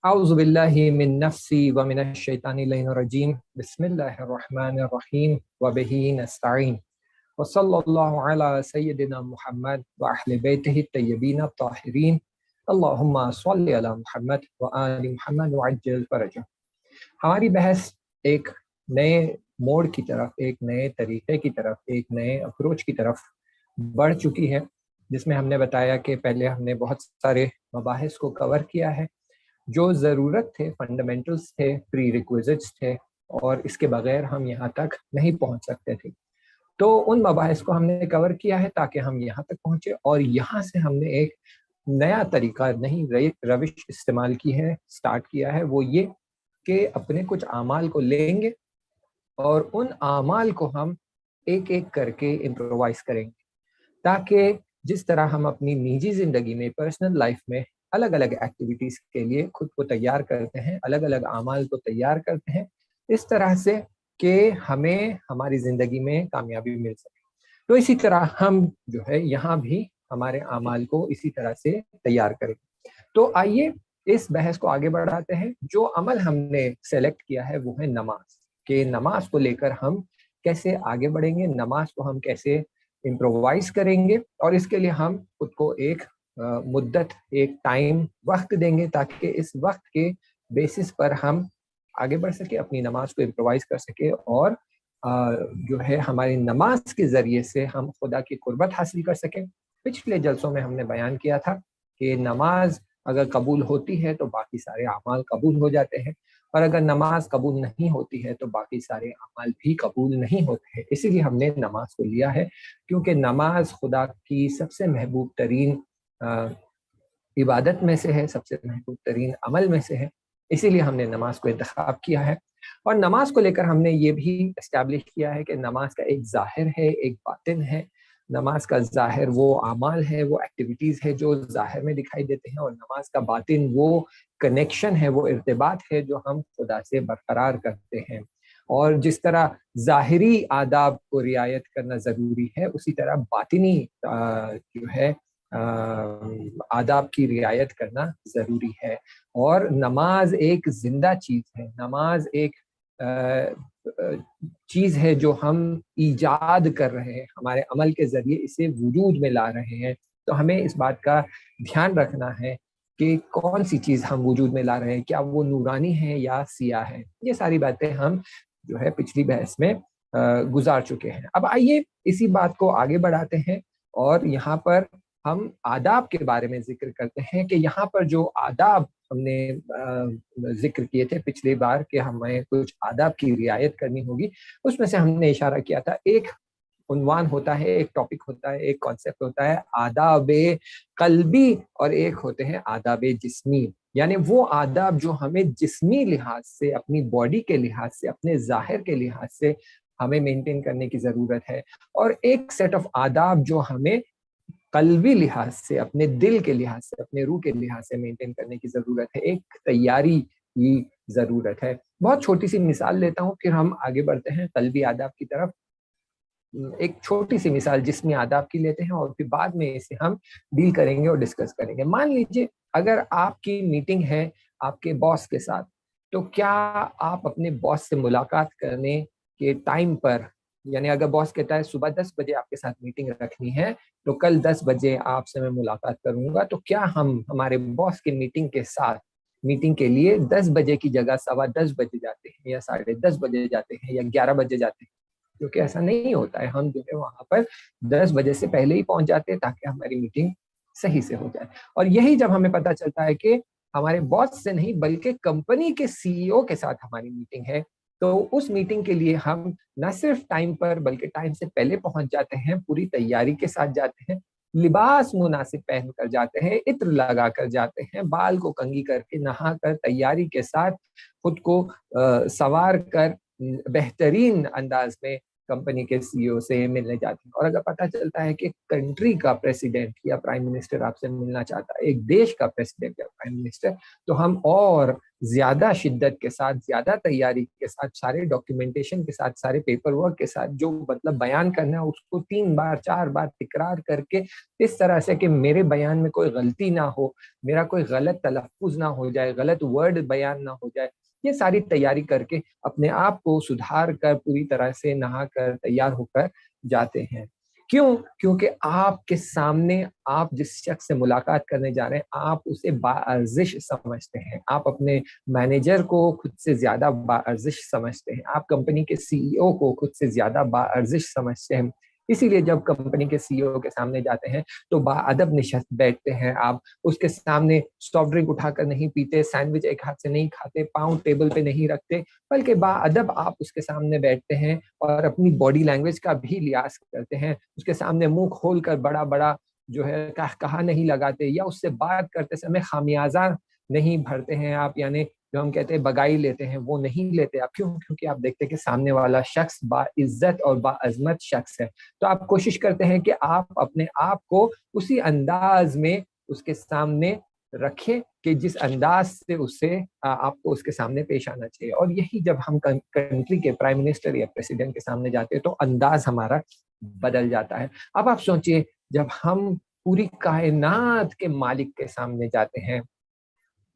اعوذ باللہ من نفسی ومن الشیطان الرجیم بسم اللہ الرحمن الرحیم وبہ نستعین وصلی اللہ علی سیدنا محمد وأہل بیتہ الطیبین الطاہرین اللہم صلی علی محمد وآل محمد وعجل فرجہ۔ ہماری بحث ایک نئے موڑ کی طرف، ایک نئے طریقے کی طرف، ایک نئے اپروچ کی طرف بڑھ چکی ہے، جس میں ہم نے بتایا کہ پہلے ہم نے بہت سارے مباحث کو کور کیا ہے جو ضرورت تھے، فنڈامنٹلز تھے، پری ریکویزٹس تھے، اور اس کے بغیر ہم یہاں تک نہیں پہنچ سکتے تھے۔ تو ان مباحث کو ہم نے کور کیا ہے تاکہ ہم یہاں تک پہنچے، اور یہاں سے ہم نے ایک نیا طریقہ، نئی روش استعمال کی ہے، سٹارٹ کیا ہے، وہ یہ کہ اپنے کچھ اعمال کو لیں گے اور ان اعمال کو ہم ایک ایک کر کے امپرووائز کریں گے، تاکہ جس طرح ہم اپنی نجی زندگی میں، پرسنل لائف میں الگ الگ ایکٹیویٹیز کے لیے خود کو تیار کرتے ہیں، الگ الگ اعمال کو تیار کرتے ہیں، اس طرح سے کہ ہمیں ہماری زندگی میں کامیابی مل سکے، تو اسی طرح ہم جو ہے یہاں بھی ہمارے اعمال کو اسی طرح سے تیار کریں۔ تو آئیے اس بحث کو آگے بڑھاتے ہیں۔ جو عمل ہم نے سلیکٹ کیا ہے وہ ہے نماز، کہ نماز کو لے کر ہم کیسے آگے بڑھیں گے، نماز کو ہم کیسے امپرووائز کریں گے، اور اس کے لیے ہم خود کو ایک مدت، ایک ٹائم، وقت دیں گے، تاکہ اس وقت کے بیسس پر ہم آگے بڑھ سکے، اپنی نماز کو امپرووائز کر سکے، اور جو ہے ہماری نماز کے ذریعے سے ہم خدا کی قربت حاصل کر سکیں۔ پچھلے جلسوں میں ہم نے بیان کیا تھا کہ نماز اگر قبول ہوتی ہے تو باقی سارے اعمال قبول ہو جاتے ہیں، اور اگر نماز قبول نہیں ہوتی ہے تو باقی سارے اعمال بھی قبول نہیں ہوتے ہیں۔ اسی لیے ہم نے نماز کو لیا ہے، کیونکہ نماز خدا کی سب سے محبوب ترین عبادت میں سے ہے، سب سے محبوب ترین عمل میں سے ہے، اسی لیے ہم نے نماز کو انتخاب کیا ہے۔ اور نماز کو لے کر ہم نے یہ بھی اسٹیبلش کیا ہے کہ نماز کا ایک ظاہر ہے، ایک باطن ہے۔ نماز کا ظاہر وہ اعمال ہے، وہ ایکٹیویٹیز ہے جو ظاہر میں دکھائی دیتے ہیں، اور نماز کا باطن وہ کنیکشن ہے، وہ ارتباط ہے جو ہم خدا سے برقرار کرتے ہیں۔ اور جس طرح ظاہری آداب کو رعایت کرنا ضروری ہے، اسی طرح باطنی جو ہے آداب کی رعایت کرنا ضروری ہے۔ اور نماز ایک زندہ چیز ہے، نماز ایک چیز ہے جو ہم ایجاد کر رہے ہیں، ہمارے عمل کے ذریعے اسے وجود میں لا رہے ہیں۔ تو ہمیں اس بات کا دھیان رکھنا ہے کہ کون سی چیز ہم وجود میں لا رہے ہیں، کیا وہ نورانی ہے یا سیاہ ہے۔ یہ ساری باتیں ہم جو ہے پچھلی بحث میں گزار چکے ہیں۔ اب آئیے اسی بات کو آگے بڑھاتے ہیں، اور یہاں پر ہم آداب کے بارے میں ذکر کرتے ہیں کہ یہاں پر جو آداب ہم نے ذکر کیے تھے پچھلی بار کہ ہمیں کچھ آداب کی رعایت کرنی ہوگی، اس میں سے ہم نے اشارہ کیا تھا، ایک عنوان ہوتا ہے، ایک ٹاپک ہوتا ہے، ایک کانسیپٹ ہوتا ہے آداب قلبی، اور ایک ہوتے ہیں آداب جسمی، یعنی وہ آداب جو ہمیں جسمی لحاظ سے، اپنی باڈی کے لحاظ سے، اپنے ظاہر کے لحاظ سے ہمیں مینٹین کرنے کی ضرورت ہے، اور ایک سیٹ آف آداب جو ہمیں قلبی لحاظ سے، اپنے دل کے لحاظ سے، اپنے روح کے لحاظ سے مینٹین کرنے کی ضرورت ہے، ایک تیاری کی ضرورت ہے۔ بہت چھوٹی سی مثال لیتا ہوں، پھر ہم آگے بڑھتے ہیں قلبی آداب کی طرف۔ ایک چھوٹی سی مثال جسمی آداب کی لیتے ہیں، اور پھر بعد میں اسے ہم ڈیل کریں گے اور ڈسکس کریں گے۔ مان لیجئے اگر آپ کی میٹنگ ہے آپ کے باس کے ساتھ، تو کیا آپ اپنے باس سے ملاقات کرنے کے ٹائم پر، یعنی اگر باس کہتا ہے صبح 10 بجے آپ کے ساتھ میٹنگ رکھنی ہے، تو کل 10 بجے آپ سے میں ملاقات کروں گا، تو کیا ہم ہمارے باس کی میٹنگ کے ساتھ، میٹنگ کے لیے 10 بجے کی جگہ 10:15 بجے جاتے ہیں، یا 10:30 بجے جاتے ہیں، یا 11 بجے جاتے ہیں؟ کیونکہ ایسا نہیں ہوتا ہے، ہم جو ہے وہاں پر 10 بجے سے پہلے ہی پہنچ جاتے ہیں تاکہ ہماری میٹنگ صحیح سے ہو جائے۔ اور یہی جب ہمیں پتہ چلتا ہے کہ ہمارے باس سے نہیں بلکہ کمپنی کے سی ای او کے ساتھ ہماری میٹنگ ہے، تو اس میٹنگ کے لیے ہم نہ صرف ٹائم پر بلکہ ٹائم سے پہلے پہنچ جاتے ہیں، پوری تیاری کے ساتھ جاتے ہیں، لباس مناسب پہن کر جاتے ہیں، عطر لگا کر جاتے ہیں، بال کو کنگھی کر کے، نہا کر، تیاری کے ساتھ خود کو سنوار کر بہترین انداز میں کمپنی کے سی او سے ملنے جاتے ہیں۔ اور اگر پتہ چلتا ہے کہ کنٹری کا پریسیڈنٹ یا پرائم منسٹر آپ سے ملنا چاہتا ہے، ایک دیش کا پریسیڈنٹ یا پرائم منسٹر، تو ہم اور زیادہ شدت کے ساتھ، زیادہ تیاری کے ساتھ، سارے ڈاکیومنٹیشن کے ساتھ، سارے پیپر ورک کے ساتھ جو مطلب بیان کرنا ہے اس کو 3 بار 4 بار تکرار کر کے اس طرح سے کہ میرے بیان میں کوئی غلطی نہ ہو، میرا کوئی غلط تلفظ نہ ہو جائے، غلط ورڈ بیان نہ ہو جائے، یہ ساری تیاری کر کے اپنے آپ کو سدھار کر پوری طرح سے نہا کر تیار ہو کر جاتے ہیں۔ کیوں؟ کیونکہ آپ کے سامنے آپ جس شخص سے ملاقات کرنے جا رہے ہیں آپ اسے باارزش سمجھتے ہیں، آپ اپنے مینیجر کو خود سے زیادہ باارزش سمجھتے ہیں، آپ کمپنی کے سی ای او کو خود سے زیادہ باارزش سمجھتے ہیں۔ اسی لیے جب کمپنی کے سی ای او کے سامنے جاتے ہیں تو باادب نشست بیٹھتے ہیں، آپ اس کے سامنے سافٹ ڈرنک اٹھا کر نہیں پیتے، سینڈوچ ایک ہاتھ سے نہیں کھاتے، پاؤں ٹیبل پہ نہیں رکھتے، بلکہ باادب آپ اس کے سامنے بیٹھتے ہیں اور اپنی باڈی لینگویج کا بھی لحاظ کرتے ہیں، اس کے سامنے منہ کھول کر بڑا بڑا جو ہے کہا نہیں لگاتے، یا اس سے بات کرتے سمے خامیازہ نہیں بھرتے ہیں آپ، یعنی جو ہم کہتے ہیں بگائی لیتے ہیں وہ نہیں لیتے آپ۔ کیوں؟ کیونکہ آپ دیکھتے ہیں کہ سامنے والا شخص با عزت اور با عظمت شخص ہے، تو آپ کوشش کرتے ہیں کہ آپ اپنے آپ کو اسی انداز میں اس کے سامنے رکھیں کہ جس انداز سے اسے آپ کو اس کے سامنے پیش آنا چاہیے۔ اور یہی جب ہم کنٹری کے پرائم منسٹر یا پریزیڈنٹ کے سامنے جاتے ہیں تو انداز ہمارا بدل جاتا ہے۔ اب آپ سوچئے جب ہم پوری کائنات کے مالک کے سامنے جاتے ہیں،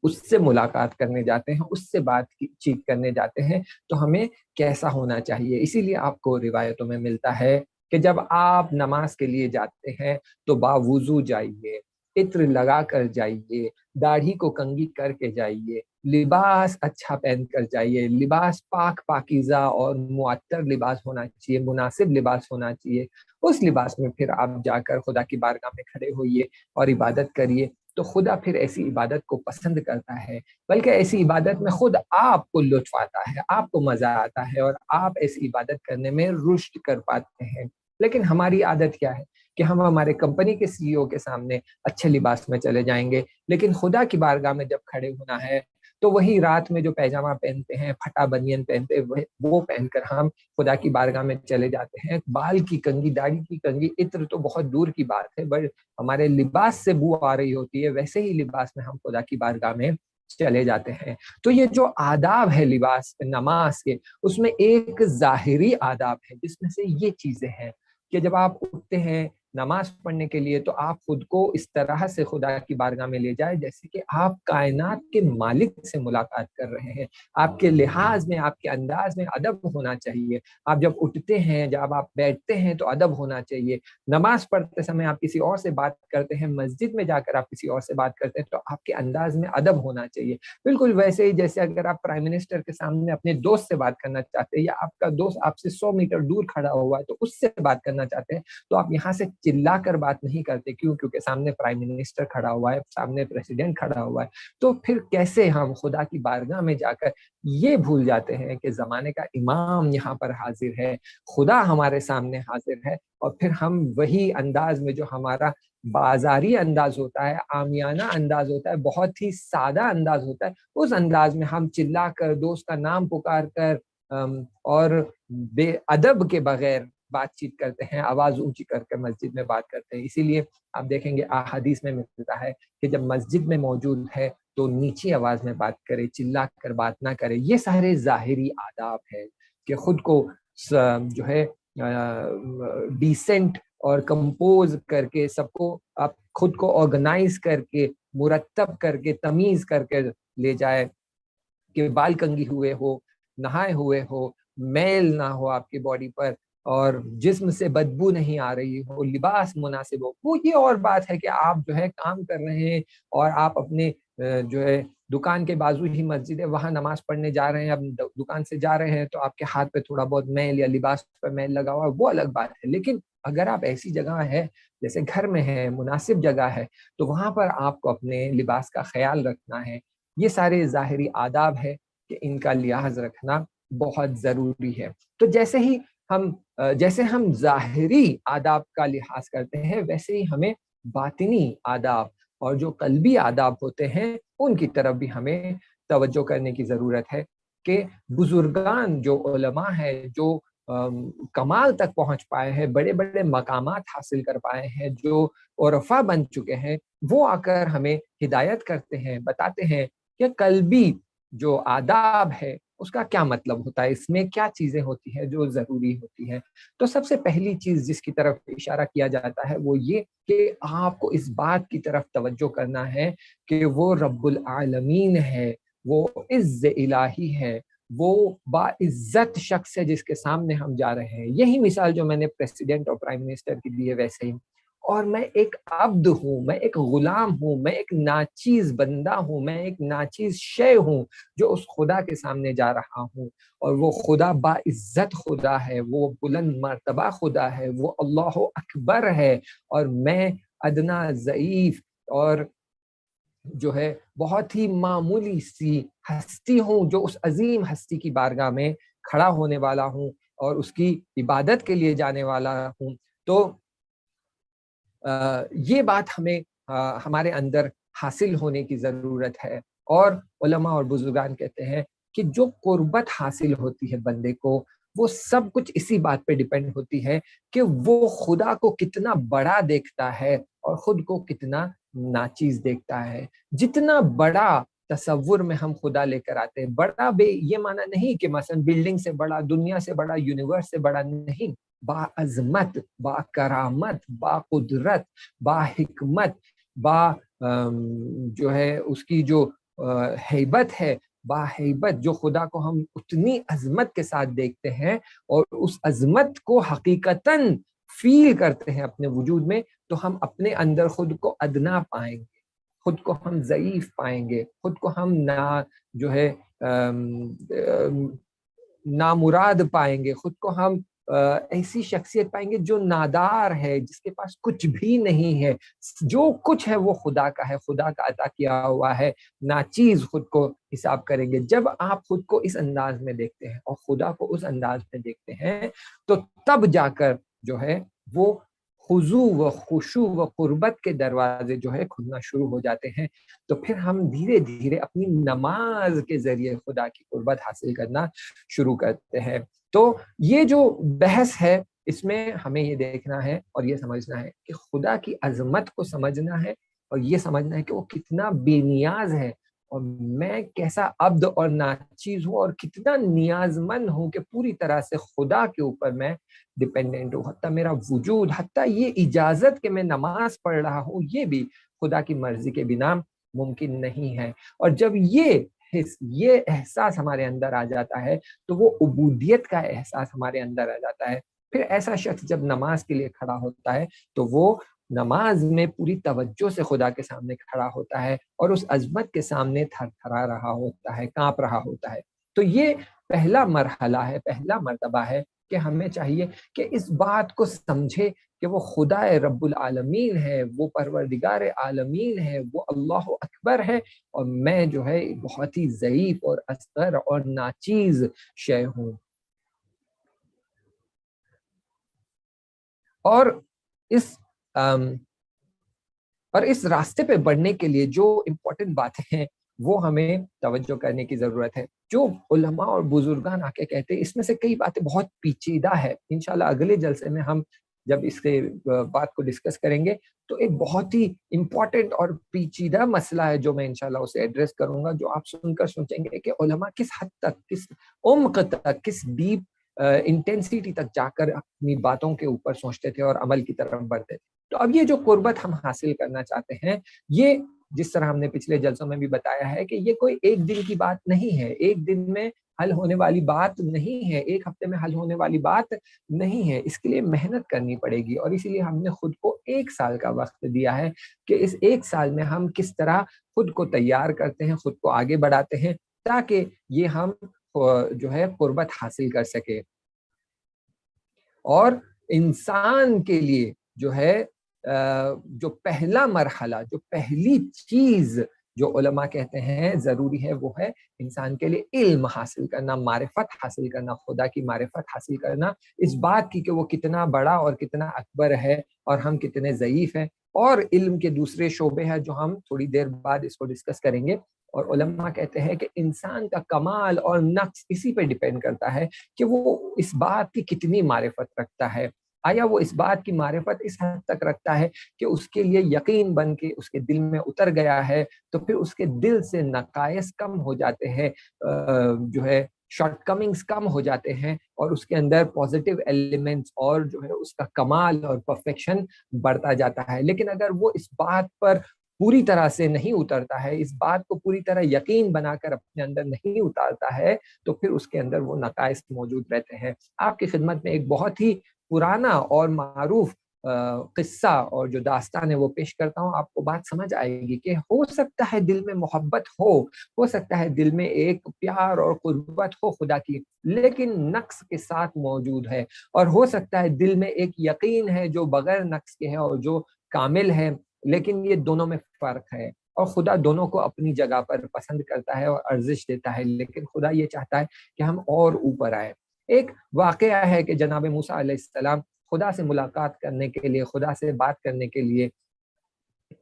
اس سے ملاقات کرنے جاتے ہیں، اس سے بات چیت کرنے جاتے ہیں، تو ہمیں کیسا ہونا چاہیے؟ اسی لیے آپ کو روایتوں میں ملتا ہے کہ جب آپ نماز کے لیے جاتے ہیں تو باوضو جائیے، عطر لگا کر جائیے، داڑھی کو کنگھی کر کے جائیے، لباس اچھا پہن کر جائیے، لباس پاک پاکیزہ اور معطر لباس ہونا چاہیے، مناسب لباس ہونا چاہیے۔ اس لباس میں پھر آپ جا کر خدا کی بارگاہ میں کھڑے ہوئیے اور عبادت کریے، تو خدا پھر ایسی عبادت کو پسند کرتا ہے، بلکہ ایسی عبادت میں خود آپ کو لطف آتا ہے، آپ کو مزہ آتا ہے، اور آپ ایسی عبادت کرنے میں رشد کر پاتے ہیں۔ لیکن ہماری عادت کیا ہے کہ ہم ہمارے کمپنی کے سی ای او کے سامنے اچھے لباس میں چلے جائیں گے، لیکن خدا کی بارگاہ میں جب کھڑے ہونا ہے تو وہی رات میں جو پیجامہ پہنتے ہیں، پھٹا بنین پہنتے ہیں، وہ پہن کر ہم خدا کی بارگاہ میں چلے جاتے ہیں۔ بال کی کنگھی، داڑھی کی کنگھی، عطر تو بہت دور کی بات ہے، بٹ ہمارے لباس سے بو آ رہی ہوتی ہے، ویسے ہی لباس میں ہم خدا کی بارگاہ میں چلے جاتے ہیں۔ تو یہ جو آداب ہے لباس نماز کے، اس میں ایک ظاہری آداب ہے جس میں سے یہ چیزیں ہیں کہ جب آپ اٹھتے ہیں نماز پڑھنے کے لیے تو آپ خود کو اس طرح سے خدا کی بارگاہ میں لے جائیں جیسے کہ آپ کائنات کے مالک سے ملاقات کر رہے ہیں۔ آپ کے لحاظ میں، آپ کے انداز میں ادب ہونا چاہیے۔ آپ جب اٹھتے ہیں، جب آپ بیٹھتے ہیں تو ادب ہونا چاہیے۔ نماز پڑھتے سمے آپ کسی اور سے بات کرتے ہیں، مسجد میں جا کر آپ کسی اور سے بات کرتے ہیں تو آپ کے انداز میں ادب ہونا چاہیے۔ بالکل ویسے ہی جیسے اگر آپ پرائم منسٹر کے سامنے اپنے دوست سے بات کرنا چاہتے ہیں، یا آپ کا دوست آپ سے 100 میٹر دور کھڑا ہوا ہے تو اس سے بات کرنا چاہتے ہیں، تو آپ یہاں سے چلا کر بات نہیں کرتے۔ کیوں؟ کیونکہ سامنے پرائم منسٹر کھڑا ہوا ہے، سامنے پریزیڈنٹ کھڑا ہوا ہے۔ تو پھر کیسے ہم خدا کی بارگاہ میں جا کر یہ بھول جاتے ہیں کہ زمانے کا امام یہاں پر حاضر ہے، خدا ہمارے سامنے حاضر ہے، اور پھر ہم وہی انداز میں جو ہمارا بازاری انداز ہوتا ہے، عامیانہ انداز ہوتا ہے، بہت ہی سادہ انداز ہوتا ہے، اس انداز میں ہم چلا کر، دوست کا نام پکار کر اور بے ادب کے بغیر بات چیت کرتے ہیں، آواز اونچی کر کے مسجد میں بات کرتے ہیں۔ اسی لیے آپ دیکھیں گے احادیث میں ملتا ہے کہ جب مسجد میں موجود ہے تو نیچی آواز میں بات کرے، چلا کر بات نہ کرے۔ یہ سارے ظاہری آداب ہے کہ خود کو جو ہے ڈیسنٹ اور کمپوز کر کے، سب کو آپ خود کو آرگنائز کر کے، مرتب کر کے، تمیز کر کے لے جائے کہ بال کنگھی ہوئے ہو، نہائے ہوئے ہو، میل نہ ہو آپ کی باڈی پر، اور جسم سے بدبو نہیں آ رہی ہو، لباس مناسب ہو۔ وہ یہ اور بات ہے کہ آپ جو ہے کام کر رہے ہیں اور آپ اپنے جو ہے دکان کے بازو ہی مسجد ہے، وہاں نماز پڑھنے جا رہے ہیں، اب دکان سے جا رہے ہیں تو آپ کے ہاتھ پہ تھوڑا بہت میل یا لباس پر میل لگا ہوا ہے، وہ الگ بات ہے۔ لیکن اگر آپ ایسی جگہ ہے جیسے گھر میں ہے، مناسب جگہ ہے، تو وہاں پر آپ کو اپنے لباس کا خیال رکھنا ہے۔ یہ سارے ظاہری آداب ہے کہ ان کا لحاظ رکھنا بہت ضروری ہے۔ تو جیسے ہم ظاہری آداب کا لحاظ کرتے ہیں، ویسے ہی ہمیں باطنی آداب اور جو قلبی آداب ہوتے ہیں ان کی طرف بھی ہمیں توجہ کرنے کی ضرورت ہے کہ بزرگان جو علماء ہیں، جو کمال تک پہنچ پائے ہیں، بڑے بڑے مقامات حاصل کر پائے ہیں، جو عرفا بن چکے ہیں، وہ آ کر ہمیں ہدایت کرتے ہیں، بتاتے ہیں کہ قلبی جو آداب ہے اس کا کیا مطلب ہوتا ہے، اس میں کیا چیزیں ہوتی ہیں جو ضروری ہوتی ہیں۔ تو سب سے پہلی چیز جس کی طرف اشارہ کیا جاتا ہے وہ یہ کہ آپ کو اس بات کی طرف توجہ کرنا ہے کہ وہ رب العالمین ہے، وہ عز الہی ہے، وہ باعزت شخص ہے جس کے سامنے ہم جا رہے ہیں۔ یہی مثال جو میں نے پریسیڈنٹ اور پرائم منسٹر کی دی ہے ویسے ہی، اور میں ایک عبد ہوں، میں ایک غلام ہوں، میں ایک ناچیز بندہ ہوں، میں ایک ناچیز شے ہوں جو اس خدا کے سامنے جا رہا ہوں، اور وہ خدا باعزت خدا ہے، وہ بلند مرتبہ خدا ہے، وہ اللہ اکبر ہے، اور میں ادنا ضعیف اور جو ہے بہت ہی معمولی سی ہستی ہوں جو اس عظیم ہستی کی بارگاہ میں کھڑا ہونے والا ہوں اور اس کی عبادت کے لیے جانے والا ہوں۔ تو یہ بات ہمیں ہمارے اندر حاصل ہونے کی ضرورت ہے، اور علماء اور بزرگان کہتے ہیں کہ جو قربت حاصل ہوتی ہے بندے کو، وہ سب کچھ اسی بات پہ ڈیپینڈ ہوتی ہے کہ وہ خدا کو کتنا بڑا دیکھتا ہے اور خود کو کتنا ناچیز دیکھتا ہے۔ جتنا بڑا تصور میں ہم خدا لے کر آتے ہیں، بڑا بے یہ معنی نہیں کہ مثلا بلڈنگ سے بڑا، دنیا سے بڑا، یونیورس سے بڑا نہیں، با عظمت، با کرامت، با قدرت، با حکمت، با جو ہے اس کی جو ہیبت ہے، با ہیبت، جو خدا کو ہم اتنی عظمت کے ساتھ دیکھتے ہیں اور اس عظمت کو حقیقتاً فیل کرتے ہیں اپنے وجود میں، تو ہم اپنے اندر خود کو ادنا پائیں گے، خود کو ہم ضعیف پائیں گے، خود کو ہم جو ہے نامراد پائیں گے، خود کو ہم ایسی شخصیت پائیں گے جو نادار ہے، جس کے پاس کچھ بھی نہیں ہے، جو کچھ ہے وہ خدا کا ہے، خدا کا عطا کیا ہوا ہے، ناچیز خود کو حساب کریں گے۔ جب آپ خود کو اس انداز میں دیکھتے ہیں اور خدا کو اس انداز میں دیکھتے ہیں تو تب جا کر جو ہے وہ خضوع و خشوع و قربت کے دروازے جو ہے کھلنا شروع ہو جاتے ہیں۔ تو پھر ہم دھیرے دھیرے اپنی نماز کے ذریعے خدا کی قربت حاصل کرنا شروع کرتے ہیں۔ تو یہ جو بحث ہے اس میں ہمیں یہ دیکھنا ہے اور یہ سمجھنا ہے کہ خدا کی عظمت کو سمجھنا ہے، اور یہ سمجھنا ہے کہ وہ کتنا بے نیاز ہے، اور میں کیسا عبد اور ناچیز ہوں اور کتنا نیاز مند ہوں کہ پوری طرح سے خدا کے اوپر میں ڈیپینڈنٹ ہوں۔ حتیٰ میرا وجود، حتیٰ یہ اجازت کہ میں نماز پڑھ رہا ہوں، یہ بھی خدا کی مرضی کے بنا ممکن نہیں ہے۔ اور جب یہ احساس ہمارے اندر آ جاتا ہے تو وہ عبودیت کا احساس ہمارے اندر آ جاتا ہے۔ پھر ایسا شخص جب نماز کے لیے کھڑا ہوتا ہے تو وہ نماز میں پوری توجہ سے خدا کے سامنے کھڑا ہوتا ہے اور اس عظمت کے سامنے تھر تھرا رہا ہوتا ہے، کانپ رہا ہوتا ہے۔ تو یہ پہلا مرحلہ ہے، پہلا مرتبہ ہے کہ ہمیں چاہیے کہ اس بات کو سمجھے کہ وہ خدا رب العالمین ہے، وہ پروردگار عالمین ہے، وہ اللہ اکبر ہے، اور میں جو ہے بہت ہی ضعیف اور اصغر اور ناچیز شے ہوں۔ اور اس راستے پہ بڑھنے کے لیے جو امپورٹنٹ باتیں ہیں وہ ہمیں توجہ کرنے کی ضرورت ہے۔ جو علماء اور بزرگان آ کے کہتے ہیں، اس میں سے کئی باتیں بہت پیچیدہ ہے۔ انشاءاللہ اگلے جلسے میں ہم جب اس کے بات کو ڈسکس کریں گے تو ایک بہت ہی امپورٹنٹ اور پیچیدہ مسئلہ ہے جو میں انشاءاللہ اسے ایڈریس کروں گا، جو آپ سن کر سوچیں گے کہ علماء کس حد تک، کس عمق تک، کس ڈیپ انٹینسٹی تک جا کر اپنی باتوں کے اوپر سوچتے تھے اور عمل کی طرف بڑھتے تھے۔ تو اب یہ جو قربت ہم حاصل کرنا چاہتے ہیں، یہ جس طرح ہم نے پچھلے جلسوں میں بھی بتایا ہے کہ یہ کوئی ایک دن کی بات نہیں ہے، ایک دن میں حل ہونے والی بات نہیں ہے، ایک ہفتے میں حل ہونے والی بات نہیں ہے۔ اس کے لیے محنت کرنی پڑے گی، اور اسی لیے ہم نے خود کو 1 سال کا وقت دیا ہے کہ اس 1 سال میں ہم کس طرح خود کو تیار کرتے ہیں، خود کو آگے بڑھاتے ہیں، تاکہ یہ ہم جو ہے قربت حاصل کر سکے۔ اور انسان کے لیے جو ہے جو پہلا مرحلہ، جو پہلی چیز جو علماء کہتے ہیں ضروری ہے، وہ ہے انسان کے لیے علم حاصل کرنا، معرفت حاصل کرنا، خدا کی معرفت حاصل کرنا، اس بات کی کہ وہ کتنا بڑا اور کتنا اکبر ہے اور ہم کتنے ضعیف ہیں۔ اور علم کے دوسرے شعبے ہیں جو ہم تھوڑی دیر بعد اس کو ڈسکس کریں گے۔ اور علماء کہتے ہیں کہ انسان کا کمال اور نقص اسی پہ ڈیپینڈ کرتا ہے کہ وہ اس بات کی کتنی معرفت رکھتا ہے۔ آیا وہ اس بات کی معرفت اس حد تک رکھتا ہے کہ اس کے لیے یقین بن کے اس کے دل میں اتر گیا ہے، تو پھر اس کے دل سے نقائص کم ہو جاتے ہیں، جو ہے شارٹ کمنگز کم ہو جاتے ہیں، اور اس کے اندر پازیٹیو ایلیمنٹس اور جو ہے اس کا کمال اور پرفیکشن بڑھتا جاتا ہے۔ لیکن اگر وہ اس بات پر پوری طرح سے نہیں اترتا ہے، اس بات کو پوری طرح یقین بنا کر اپنے اندر نہیں اتارتا ہے، تو پھر اس کے اندر وہ نقائص موجود رہتے ہیں۔ آپ کی خدمت میں ایک بہت ہی پرانا اور معروف قصہ اور جو داستان ہے وہ پیش کرتا ہوں، آپ کو بات سمجھ آئے گی کہ ہو سکتا ہے دل میں محبت ہو سکتا ہے دل میں ایک پیار اور قربت ہو خدا کی، لیکن نقص کے ساتھ موجود ہے، اور ہو سکتا ہے دل میں ایک یقین ہے جو بغیر نقص کے ہے اور جو کامل ہے، لیکن یہ دونوں میں فرق ہے، اور خدا دونوں کو اپنی جگہ پر پسند کرتا ہے اور ارزش دیتا ہے، لیکن خدا یہ چاہتا ہے کہ ہم اور اوپر آئے۔ ایک واقعہ ہے کہ جناب موسیٰ علیہ السلام خدا سے ملاقات کرنے کے لیے، خدا سے بات کرنے کے لیے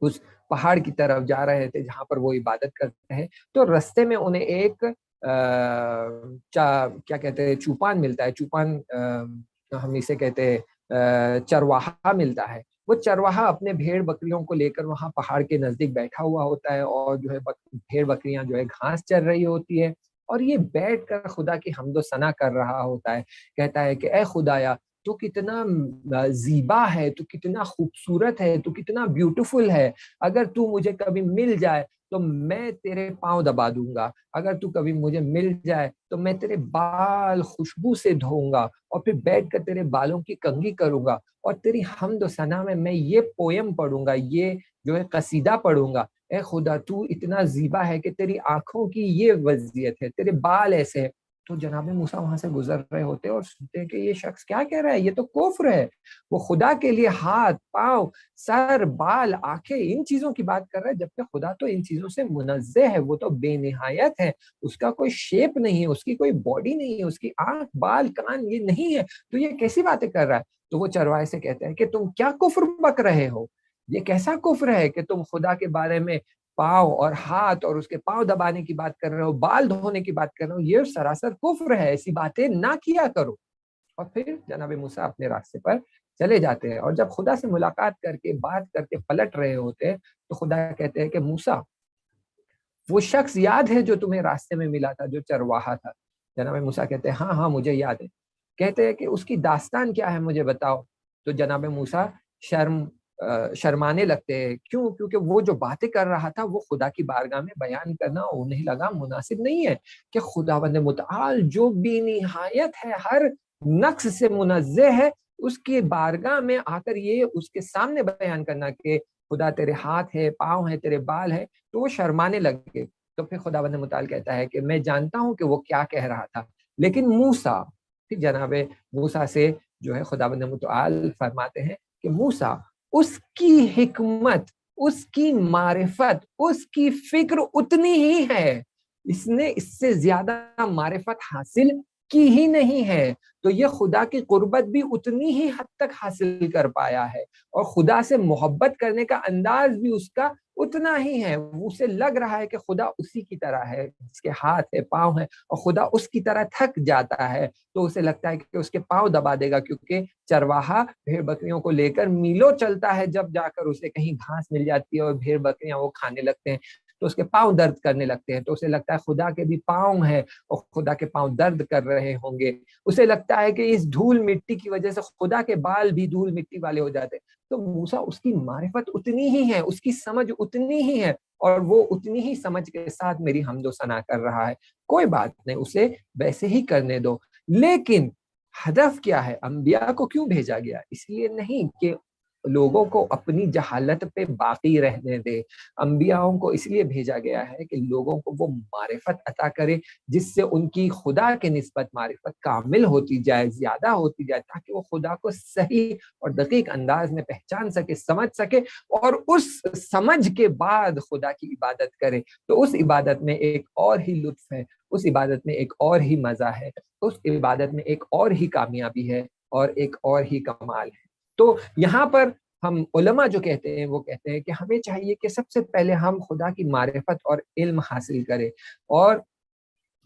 اس پہاڑ کی طرف جا رہے تھے جہاں پر وہ عبادت کرتے ہیں، تو رستے میں انہیں ایک کیا کہتے ہیں چوپان ملتا ہے، چوپان ہم اسے کہتے ہیں چرواہا ملتا ہے۔ وہ چرواہا اپنے بھیڑ بکریوں کو لے کر وہاں پہاڑ کے نزدیک بیٹھا ہوا ہوتا ہے، اور جو ہے بھیڑ بکریاں جو ہے گھاس چر رہی ہوتی ہے، اور یہ بیٹھ کر خدا کی حمد و ثنا کر رہا ہوتا ہے، کہتا ہے کہ اے خدایا تو کتنا زیبا ہے، تو کتنا خوبصورت ہے، تو کتنا بیوٹیفل ہے، اگر تو مجھے کبھی مل جائے تو میں تیرے پاؤں دبا دوں گا، اگر تو کبھی مجھے مل جائے تو میں تیرے بال خوشبو سے دھوؤں گا، اور پھر بیٹھ کر تیرے بالوں کی کنگھی کروں گا، اور تیری حمد و ثنا میں یہ پویم پڑھوں گا، یہ جو ہے قصیدہ پڑھوں گا۔ اے خدا تو اتنا زیبا ہے کہ تیری آنکھوں کی یہ وضعیت ہے، تیرے بال ایسے ہیں۔ تو جناب موسیٰ وہاں سے گزر رہے ہوتے اور سنتے ہیں کہ یہ شخص کیا کہہ رہا ہے، یہ تو کفر ہے، وہ خدا کے لیے ہاتھ، پاؤں، سر، بال، آنکھیں، ان چیزوں کی بات کر رہا ہے، جبکہ خدا تو ان چیزوں سے منزہ ہے، وہ تو بے نہایت ہے، اس کا کوئی شیپ نہیں ہے، اس کی کوئی باڈی نہیں ہے، اس کی آنکھ، بال، کان یہ نہیں ہے، تو یہ کیسی باتیں کر رہا ہے؟ تو وہ چرواہے سے کہتے ہیں کہ تم کیا کفر بک رہے ہو، یہ کیسا کفر ہے کہ تم خدا کے بارے میں پاؤں اور ہاتھ اور اس کے پاؤں دبانے کی بات کر رہے ہو، بال دھونے کی بات کر رہے ہو، یہ سراسر کفر ہے، ایسی باتیں نہ کیا کرو۔ اور پھر جناب موسیٰ اپنے راستے پر چلے جاتے ہیں، اور جب خدا سے ملاقات کر کے بات کر کے پلٹ رہے ہوتے ہیں تو خدا کہتے ہیں کہ موسیٰ وہ شخص یاد ہے جو تمہیں راستے میں ملا تھا، جو چرواہا تھا؟ جناب موسیٰ کہتے ہیں ہاں ہاں مجھے یاد ہے۔ کہتے ہیں کہ اس کی داستان کیا ہے مجھے بتاؤ۔ تو جناب موسیٰ شرمانے لگتے ہیں، کیوں؟ کیونکہ وہ جو باتیں کر رہا تھا وہ خدا کی بارگاہ میں بیان کرنا انہیں لگا مناسب نہیں ہے، کہ خداوند متعال جو بے نہایت ہے، ہر نقص سے منزہ ہے، اس کی بارگاہ میں آ کر یہ اس کے سامنے بیان کرنا کہ خدا تیرے ہاتھ ہے، پاؤں ہے، تیرے بال ہے، تو وہ شرمانے لگے۔ تو پھر خداوند متعال کہتا ہے کہ میں جانتا ہوں کہ وہ کیا کہہ رہا تھا، لیکن موسیٰ، پھر جناب موسیٰ سے جو ہے خداوند متعال فرماتے ہیں کہ موسیٰ اس کی حکمت، اس کی معرفت، اس کی فکر اتنی ہی ہے، اس نے اس سے زیادہ معرفت حاصل کی ہی نہیں ہے، تو یہ خدا کی قربت بھی اتنی ہی حد تک حاصل کر پایا ہے، اور خدا سے محبت کرنے کا انداز بھی اس کا اتنا ہی ہے، اسے لگ رہا ہے کہ خدا اسی کی طرح ہے، اس کے ہاتھ ہے، پاؤں ہے، اور خدا اس کی طرح تھک جاتا ہے تو اسے لگتا ہے کہ اس کے پاؤں دبا دے گا، کیونکہ چرواہا بھیڑ بکریوں کو لے کر میلوں چلتا ہے، جب جا کر اسے کہیں گھاس مل جاتی ہے اور بھیڑ بکریاں وہ کھانے لگتے ہیں تو اس کے پاؤں درد کرنے لگتے ہیں، تو اسے لگتا ہے خدا کے بھی پاؤں ہیں اور خدا کے پاؤں درد کر رہے ہوں گے، اسے لگتا ہے کہ اس دھول مٹی کی وجہ سے خدا کے بال بھی دھول مٹی والے ہو جاتے ہیں۔ تو موسیٰ اس کی معرفت اتنی ہی ہے، اس کی سمجھ اتنی ہی ہے، اور وہ اتنی ہی سمجھ کے ساتھ میری حمد و ثنا کر رہا ہے، کوئی بات نہیں، اسے ویسے ہی کرنے دو۔ لیکن ہدف کیا ہے؟ انبیاء کو کیوں بھیجا گیا؟ اس لیے نہیں کہ لوگوں کو اپنی جہالت پہ باقی رہنے دے، انبیاءوں کو اس لیے بھیجا گیا ہے کہ لوگوں کو وہ معرفت عطا کرے جس سے ان کی خدا کے نسبت معرفت کامل ہوتی جائے، زیادہ ہوتی جائے، تاکہ وہ خدا کو صحیح اور دقیق انداز میں پہچان سکے، سمجھ سکے، اور اس سمجھ کے بعد خدا کی عبادت کرے۔ تو اس عبادت میں ایک اور ہی لطف ہے، اس عبادت میں ایک اور ہی مزہ ہے، اس عبادت میں ایک اور ہی کامیابی ہے اور ایک اور ہی کمال ہے۔ تو یہاں پر ہم علماء جو کہتے ہیں وہ کہتے ہیں کہ ہمیں چاہیے کہ سب سے پہلے ہم خدا کی معرفت اور علم حاصل کریں، اور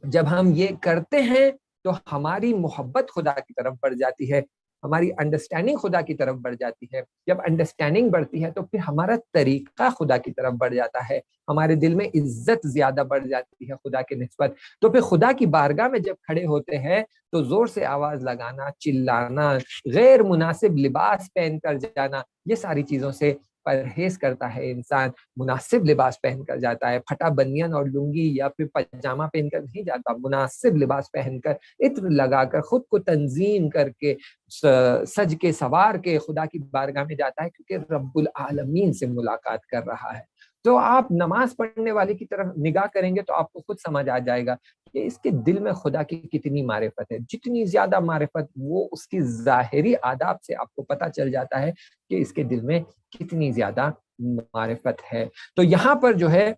جب ہم یہ کرتے ہیں تو ہماری محبت خدا کی طرف بڑھ جاتی ہے، ہماری انڈرسٹینڈنگ خدا کی طرف بڑھ جاتی ہے. جب انڈرسٹینڈنگ بڑھتی ہے تو پھر ہمارا طریقہ خدا کی طرف بڑھ جاتا ہے, ہمارے دل میں عزت زیادہ بڑھ جاتی ہے خدا کے نسبت. تو پھر خدا کی بارگاہ میں جب کھڑے ہوتے ہیں تو زور سے آواز لگانا, چلانا, غیر مناسب لباس پہن کر جانا, یہ ساری چیزوں سے پرہیز کرتا ہے انسان. مناسب لباس پہن کر جاتا ہے, پھٹا بنیان اور لنگی یا پھر پاجامہ پہن کر نہیں جاتا, مناسب لباس پہن کر, عطر لگا کر, خود کو تنظیم کر کے, سج کے سوار کے خدا کی بارگاہ میں جاتا ہے, کیونکہ رب العالمین سے ملاقات کر رہا ہے. تو آپ نماز پڑھنے والے کی طرف نگاہ کریں گے تو آپ کو خود سمجھ آ جائے گا کہ اس کے دل میں خدا کی کتنی معرفت ہے. جتنی زیادہ معرفت, وہ اس کی ظاہری آداب سے آپ کو پتہ چل جاتا ہے کہ اس کے دل میں کتنی زیادہ معرفت ہے. تو یہاں پر جو ہے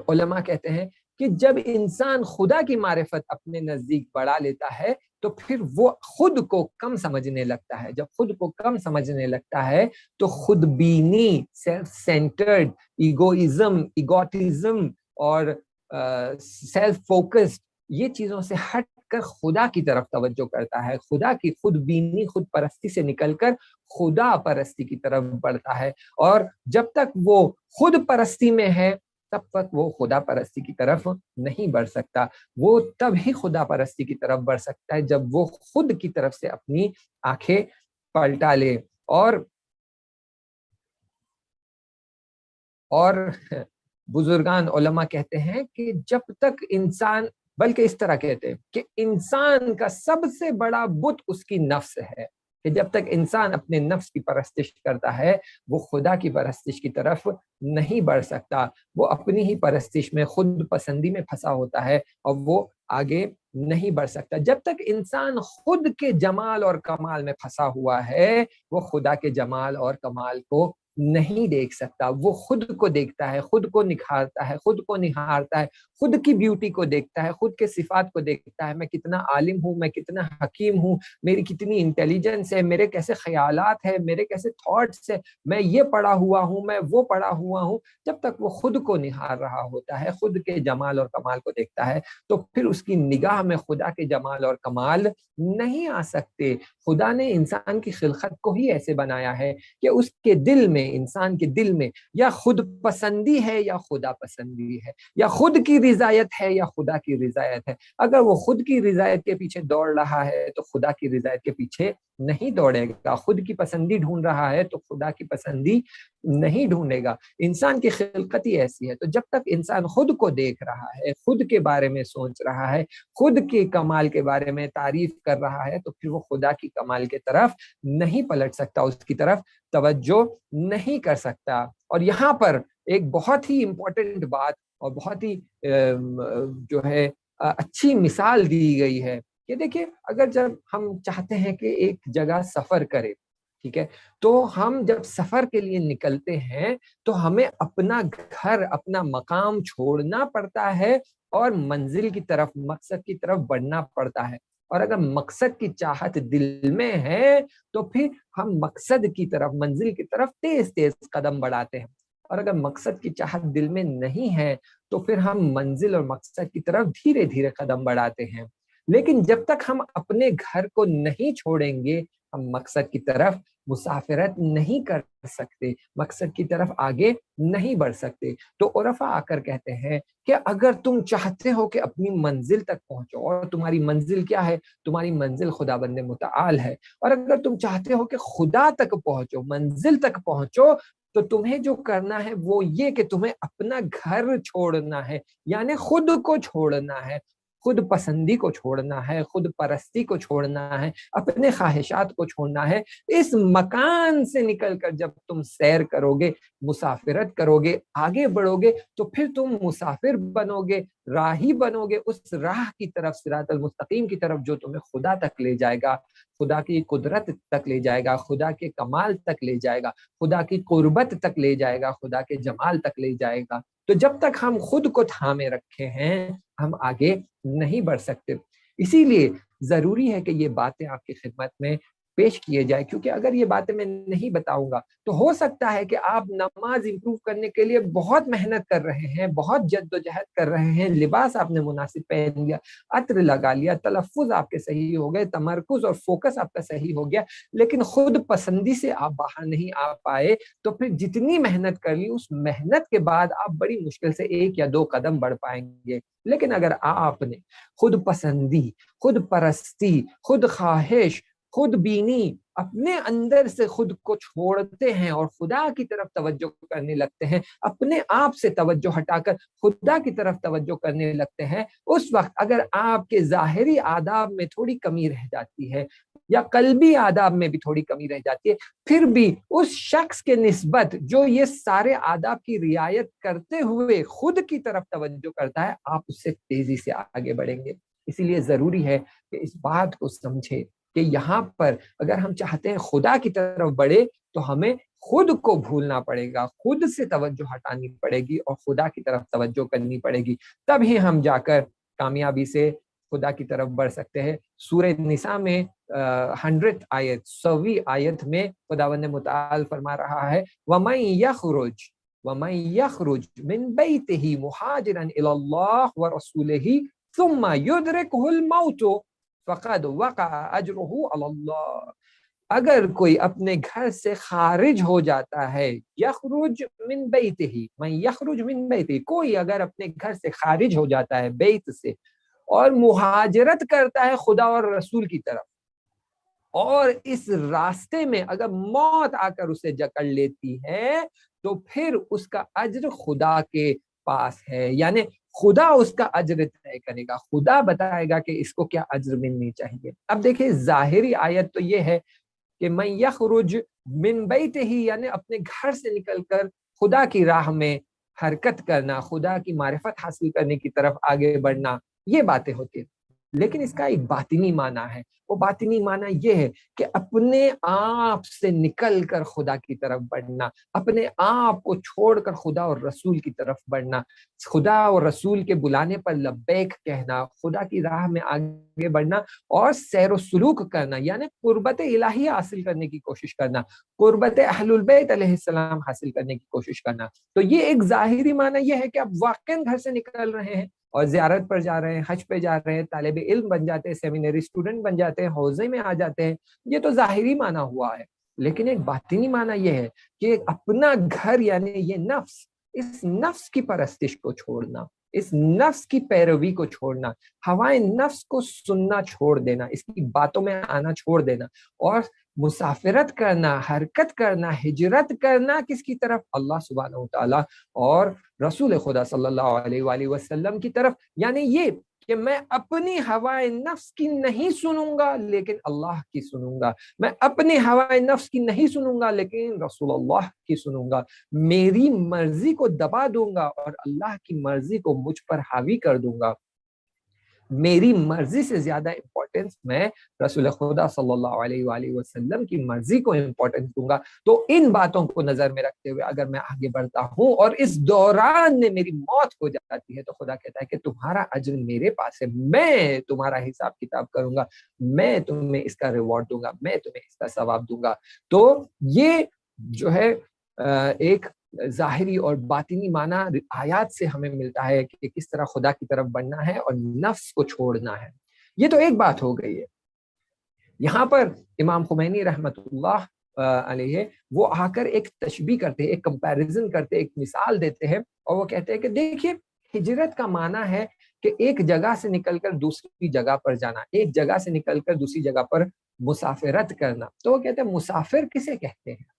علماء کہتے ہیں کہ جب انسان خدا کی معرفت اپنے نزدیک بڑھا لیتا ہے تو پھر وہ خود کو کم سمجھنے لگتا ہے. جب خود کو کم سمجھنے لگتا ہے تو خود بینی, سیلف سینٹرڈ, ایگوئزم, ایگوٹزم اور سیلف فوکسڈ, یہ چیزوں سے ہٹ کر خدا کی طرف توجہ کرتا ہے. خدا کی خود بینی, خود پرستی سے نکل کر خدا پرستی کی طرف بڑھتا ہے. اور جب تک وہ خود پرستی میں ہے تب تک وہ خدا پرستی کی طرف نہیں بڑھ سکتا. وہ تب ہی خدا پرستی کی طرف بڑھ سکتا ہے جب وہ خود کی طرف سے اپنی آنکھیں پلٹا لے. اور بزرگان علماء کہتے ہیں کہ جب تک انسان, بلکہ اس طرح کہتے ہیں کہ انسان کا سب سے بڑا بت اس کی نفس ہے, کہ جب تک انسان اپنے نفس کی پرستش کرتا ہے وہ خدا کی پرستش کی طرف نہیں بڑھ سکتا. وہ اپنی ہی پرستش میں, خود پسندی میں پھنسا ہوتا ہے اور وہ آگے نہیں بڑھ سکتا. جب تک انسان خود کے جمال اور کمال میں پھنسا ہوا ہے وہ خدا کے جمال اور کمال کو نہیں دیکھ سکتا. وہ خود کو دیکھتا ہے, خود کو نکھارتا ہے, خود کو نہارتا ہے, خود کی بیوٹی کو دیکھتا ہے, خود کے صفات کو دیکھتا ہے. میں کتنا عالم ہوں, میں کتنا حکیم ہوں, میری کتنی انٹیلیجنس ہے, میرے کیسے خیالات ہیں, میرے کیسے تھاٹس ہیں, میں یہ پڑھا ہوا ہوں, میں وہ پڑھا ہوا ہوں. جب تک وہ خود کو نہار رہا ہوتا ہے, خود کے جمال اور کمال کو دیکھتا ہے, تو پھر اس کی نگاہ میں خدا کے جمال اور کمال نہیں آ سکتے. خدا نے انسان کی خلقت کو ہی ایسے بنایا ہے کہ اس کے دل میں, انسان کے دل میں یا خود پسندی ہے یا خدا پسندی ہے, یا خود کی رضایت ہے یا خدا کی رضایت ہے. اگر وہ خود کی رضایت کے پیچھے دوڑ رہا ہے تو خدا کی رضایت کے پیچھے نہیں دوڑے گا. خود کی پسندی ڈھونڈ رہا ہے تو خدا کی پسندی نہیں ڈھونڈے گا. انسان کی خلقت ہی ایسی ہے. تو جب تک انسان خود کو دیکھ رہا ہے, خود کے بارے میں سوچ رہا ہے, خود کے کمال کے بارے میں تعریف کر رہا ہے, تو پھر وہ خدا کی کمال کے طرف نہیں پلٹ سکتا, اس کی طرف توجہ نہیں کر سکتا. اور یہاں پر ایک بہت ہی امپورٹنٹ بات اور بہت ہی جو ہے اچھی مثال دی گئی ہے کہ دیکھیں, اگر جب ہم چاہتے ہیں کہ ایک جگہ سفر کرے, ٹھیک ہے, تو ہم جب سفر کے لیے نکلتے ہیں تو ہمیں اپنا گھر, اپنا مقام چھوڑنا پڑتا ہے اور منزل کی طرف, مقصد کی طرف بڑھنا پڑتا ہے. اور اگر مقصد کی چاہت دل میں ہے تو پھر ہم مقصد کی طرف, منزل کی طرف تیز تیز قدم بڑھاتے ہیں. اور اگر مقصد کی چاہت دل میں نہیں ہے تو پھر ہم منزل اور مقصد کی طرف دھیرے دھیرے قدم بڑھاتے ہیں. لیکن جب تک ہم اپنے گھر کو نہیں چھوڑیں گے ہم مقصد کی طرف مسافرت نہیں کر سکتے, مقصد کی طرف آگے نہیں بڑھ سکتے. تو عرفاء آ کر کہتے ہیں کہ اگر تم چاہتے ہو کہ اپنی منزل تک پہنچو, اور تمہاری منزل کیا ہے, تمہاری منزل خداوند متعال ہے, اور اگر تم چاہتے ہو کہ خدا تک پہنچو, منزل تک پہنچو, تو تمہیں جو کرنا ہے وہ یہ کہ تمہیں اپنا گھر چھوڑنا ہے, یعنی خود کو چھوڑنا ہے, خود پسندی کو چھوڑنا ہے, خود پرستی کو چھوڑنا ہے, اپنے خواہشات کو چھوڑنا ہے. اس مکان سے نکل کر جب تم سیر کرو گے, مسافرت کرو گے, آگے بڑھو گے, تو پھر تم مسافر بنو گے, راہی بنو گے اس راہ کی طرف, صراط المستقیم کی طرف, جو تمہیں خدا تک لے جائے گا, خدا کی قدرت تک لے جائے گا, خدا کے کمال تک لے جائے گا, خدا کی قربت تک لے جائے گا, خدا کے جمال تک لے جائے گا. تو جب تک ہم خود کو تھامے رکھے ہیں ہم آگے نہیں بڑھ سکتے. اسی لیے ضروری ہے کہ یہ باتیں آپ کی خدمت میں پیش کیے جائے، کیونکہ اگر یہ باتیں میں نہیں بتاؤں گا تو ہو سکتا ہے کہ آپ نماز امپروو کرنے کے لیے بہت محنت کر رہے ہیں، بہت جد و جہد کر رہے ہیں، لباس آپ نے مناسب پہن لیا، عطر لگا لیا، تلفظ آپ کے صحیح ہو گئے، تمرکز اور فوکس آپ کا صحیح ہو گیا، لیکن خود پسندی سے آپ باہر نہیں آ پائے، تو پھر جتنی محنت کر لی اس محنت کے بعد آپ بڑی مشکل سے 1 یا 2 قدم بڑھ پائیں گے۔ لیکن اگر آپ نے خود پسندی، خود پرستی، خود خواہش، خود بینی اپنے اندر سے خود کو چھوڑتے ہیں اور خدا کی طرف توجہ کرنے لگتے ہیں، اپنے آپ سے توجہ ہٹا کر خدا کی طرف توجہ کرنے لگتے ہیں، اس وقت اگر آپ کے ظاہری آداب میں تھوڑی کمی رہ جاتی ہے یا قلبی آداب میں بھی تھوڑی کمی رہ جاتی ہے، پھر بھی اس شخص کے نسبت جو یہ سارے آداب کی رعایت کرتے ہوئے خود کی طرف توجہ کرتا ہے، آپ اس سے تیزی سے آگے بڑھیں گے۔ اسی لیے ضروری ہے کہ اس بات کو سمجھے کہ یہاں پر اگر ہم چاہتے ہیں خدا کی طرف بڑھے تو ہمیں خود کو بھولنا پڑے گا، خود سے توجہ ہٹانی پڑے گی اور خدا کی طرف توجہ کرنی پڑے گی، تب ہی ہم جا کر کامیابی سے خدا کی طرف بڑھ سکتے ہیں۔ سورہ نساء میں 100 آیت 100ویں آیت میں خداوند متعال فرما رہا ہے وَمَن يَخْرُجْ مِن بَيْتِهِ مُهَاجِرًا إِلَى اللَّهِ وَرَسُولِهِ ثُمَّ يُدْرِكْهُ الْمَوْتُ فَقَدْ وَقَعَ أَجْرُهُ عَلَى اللَّهِ۔ اگر کوئی اپنے گھر سے خارج ہو جاتا ہے، یخرج من بیتہ، من یخرج من بیتہ، کوئی اگر اپنے گھر سے خارج ہو جاتا ہے بیت سے اور مہاجرت کرتا ہے خدا اور رسول کی طرف، اور اس راستے میں اگر موت آ کر اسے جکڑ لیتی ہے تو پھر اس کا اجر خدا کے پاس ہے، یعنی خدا اس کا اجر طے کرے گا، خدا بتائے گا کہ اس کو کیا اجر ملنی چاہیے۔ اب دیکھیں ظاہری آیت تو یہ ہے کہ من یخرج من بیتہ، یعنی اپنے گھر سے نکل کر خدا کی راہ میں حرکت کرنا، خدا کی معرفت حاصل کرنے کی طرف آگے بڑھنا، یہ باتیں ہوتی ہیں۔ لیکن اس کا ایک باطنی معنی ہے، وہ باطنی معنی یہ ہے کہ اپنے آپ سے نکل کر خدا کی طرف بڑھنا، اپنے آپ کو چھوڑ کر خدا اور رسول کی طرف بڑھنا، خدا اور رسول کے بلانے پر لبیک کہنا، خدا کی راہ میں آگے بڑھنا اور سیر و سلوک کرنا، یعنی قربت الہی حاصل کرنے کی کوشش کرنا، قربت اہل البیت علیہ السلام حاصل کرنے کی کوشش کرنا۔ تو یہ ایک ظاہری معنی یہ ہے کہ آپ واقعاً گھر سے نکل رہے ہیں اور زیارت پر جا رہے ہیں، حج پہ جا رہے ہیں، طالب علم بن جاتے ہیں، سیمینری اسٹوڈنٹ بن جاتے ہیں، حوزے میں آ جاتے ہیں، یہ تو ظاہری معنی ہوا ہے۔ لیکن ایک باطنی معنی یہ ہے کہ اپنا گھر یعنی یہ نفس، اس نفس کی پرستش کو چھوڑنا، اس نفس کی پیروی کو چھوڑنا، ہوائے نفس کو سننا چھوڑ دینا، اس کی باتوں میں آنا چھوڑ دینا اور مسافرت کرنا، حرکت کرنا، ہجرت کرنا کس کی طرف؟ اللہ سبحانہ و تعالیٰ اور رسول خدا صلی اللہ علیہ وآلہ وسلم کی طرف، یعنی یہ کہ میں اپنی ہوائے نفس کی نہیں سنوں گا لیکن اللہ کی سنوں گا، میں اپنی ہوائے نفس کی نہیں سنوں گا لیکن رسول اللہ کی سنوں گا، میری مرضی کو دبا دوں گا اور اللہ کی مرضی کو مجھ پر حاوی کر دوں گا، میری مرضی سے زیادہ امپورٹنس میں رسول خدا صلی اللہ علیہ وآلہ وسلم کی مرضی کو امپورٹنس دوں گا۔ تو ان باتوں کو نظر میں رکھتے ہوئے اگر میں آگے بڑھتا ہوں اور اس دوران میں میری موت ہو جاتی ہے تو خدا کہتا ہے کہ تمہارا اجر میرے پاس ہے، میں تمہارا حساب کتاب کروں گا، میں تمہیں اس کا ریوارڈ دوں گا، میں تمہیں اس کا ثواب دوں گا۔ تو یہ جو ہے ایک ظاہری اور باطنی معنی آیات سے ہمیں ملتا ہے کہ کس طرح خدا کی طرف بڑھنا ہے اور نفس کو چھوڑنا ہے۔ یہ تو ایک بات ہو گئی ہے۔ یہاں پر امام خمینی رحمت اللہ علیہ وہ آ کر ایک تشبیہ کرتے ہیں، ایک کمپیریزن کرتے ہیں، ایک مثال دیتے ہیں اور وہ کہتے ہیں کہ دیکھیے ہجرت کا معنی ہے کہ ایک جگہ سے نکل کر دوسری جگہ پر جانا، ایک جگہ سے نکل کر دوسری جگہ پر مسافرت کرنا۔ تو وہ کہتے ہیں مسافر کسے کہتے ہیں؟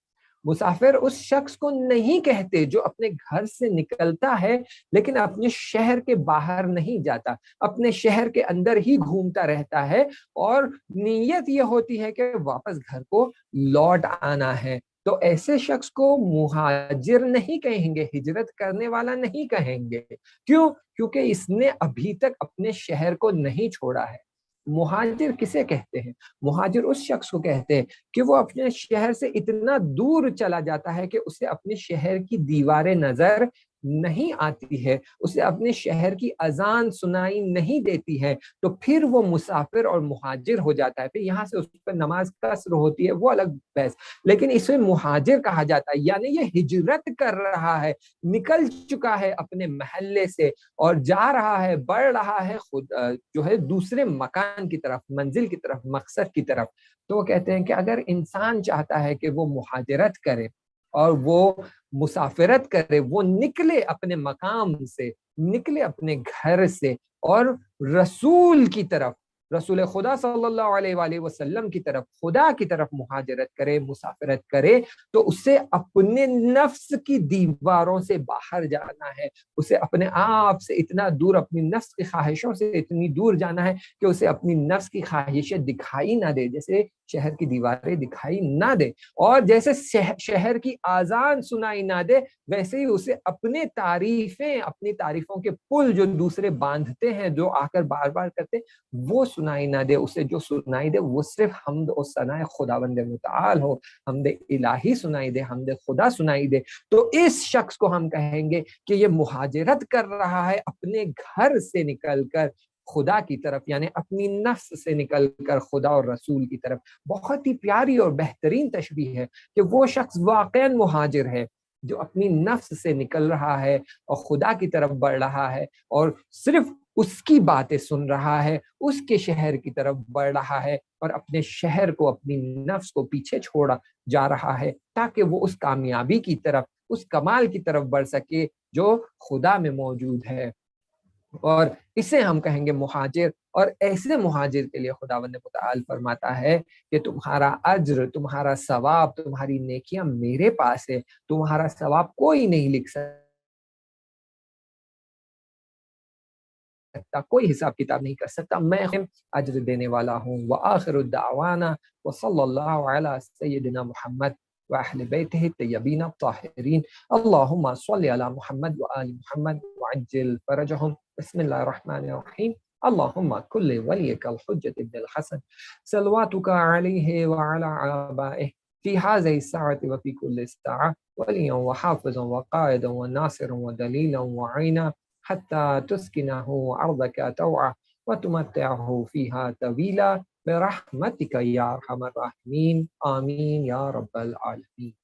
مسافر اس شخص کو نہیں کہتے جو اپنے گھر سے نکلتا ہے لیکن اپنے شہر کے باہر نہیں جاتا، اپنے شہر کے اندر ہی گھومتا رہتا ہے اور نیت یہ ہوتی ہے کہ واپس گھر کو لوٹ آنا ہے۔ تو ایسے شخص کو مہاجر نہیں کہیں گے، ہجرت کرنے والا نہیں کہیں گے۔ کیوں؟ کیونکہ اس نے ابھی تک اپنے شہر کو نہیں چھوڑا ہے۔ مہاجر کسے کہتے ہیں؟ مہاجر اس شخص کو کہتے ہیں کہ وہ اپنے شہر سے اتنا دور چلا جاتا ہے کہ اسے اپنے شہر کی دیواریں نظر نہیں آتی ہے، اسے اپنے شہر کی اذان سنائی نہیں دیتی ہے، تو پھر وہ مسافر اور مہاجر ہو جاتا ہے۔ پھر یہاں سے اس پر نماز قصر ہوتی ہے، وہ الگ بحث، لیکن اسے مہاجر کہا جاتا ہے، یعنی یہ ہجرت کر رہا ہے، نکل چکا ہے اپنے محلے سے اور جا رہا ہے، بڑھ رہا ہے خود جو ہے دوسرے مکان کی طرف، منزل کی طرف، مقصد کی طرف۔ تو وہ کہتے ہیں کہ اگر انسان چاہتا ہے کہ وہ مہاجرت کرے اور وہ مسافرت کرے، وہ نکلے اپنے مقام سے، نکلے اپنے گھر سے اور رسول کی طرف، رسول خدا صلی اللہ علیہ وآلہ وسلم کی طرف، خدا کی طرف مہاجرت کرے، مسافرت کرے، تو اسے اپنے نفس کی دیواروں سے باہر جانا ہے، اسے اپنے آپ سے اتنا دور، اپنی نفس کی خواہشوں سے اتنی دور جانا ہے کہ اسے اپنی نفس کی خواہشیں دکھائی نہ دے، جیسے شہر کی دیواریں دکھائی نہ دے، اور جیسے شہر کی آذان سنائی نہ دے، ویسے ہی اسے اپنے تعریفیں، اپنی تعریفوں کے پل جو دوسرے باندھتے ہیں، جو آ کر بار بار کرتے، وہ سنائی نہ دے، اسے جو سنائی دے وہ صرف حمد و ثنا خداوند متعال ہو، حمد الہی سنائی دے، حمد خدا سنائی دے۔ تو اس شخص کو ہم کہیں گے کہ یہ مہاجرت کر رہا ہے اپنے گھر سے نکل کر خدا کی طرف، یعنی اپنی نفس سے نکل کر خدا اور رسول کی طرف۔ بہت ہی پیاری اور بہترین تشبیہ ہے کہ وہ شخص واقعاً مہاجر ہے جو اپنی نفس سے نکل رہا ہے اور خدا کی طرف بڑھ رہا ہے، اور صرف اس کی باتیں سن رہا ہے، اس کے شہر کی طرف بڑھ رہا ہے، اور اپنے شہر کو، اپنی نفس کو پیچھے چھوڑا جا رہا ہے، تاکہ وہ اس کامیابی کی طرف، اس کمال کی طرف بڑھ سکے جو خدا میں موجود ہے۔ اور اسے ہم کہیں گے مہاجر، اور ایسے مہاجر کے لیے خداوند متعال فرماتا ہے کہ تمہارا اجر، تمہارا ثواب، تمہاری نیکیاں میرے پاس ہے، تمہارا ثواب کوئی نہیں لکھ سکتا، کوئی حساب کتاب نہیں کر سکتا، میں اجر دینے والا ہوں۔ وآخر الدعوانا وصلی اللہ علی سیدنا محمد وأهل بيته الطيبين الطاهرين اللهم صل على محمد وآل محمد وعجل فرجهم بسم الله الرحمن الرحيم اللهم كل وليك الحجة ابن الحسن صلواتك عليه وعلى آبائه في هذه الساعة وفي كل ساعة وليا وحافظا وقائدا وناصرا ودليلا وعينا حتى تسكنه أرضك توعا وتمتعه فيها طويلا برحمتك يا أرحم الراحمين آمين يا رب العالمين۔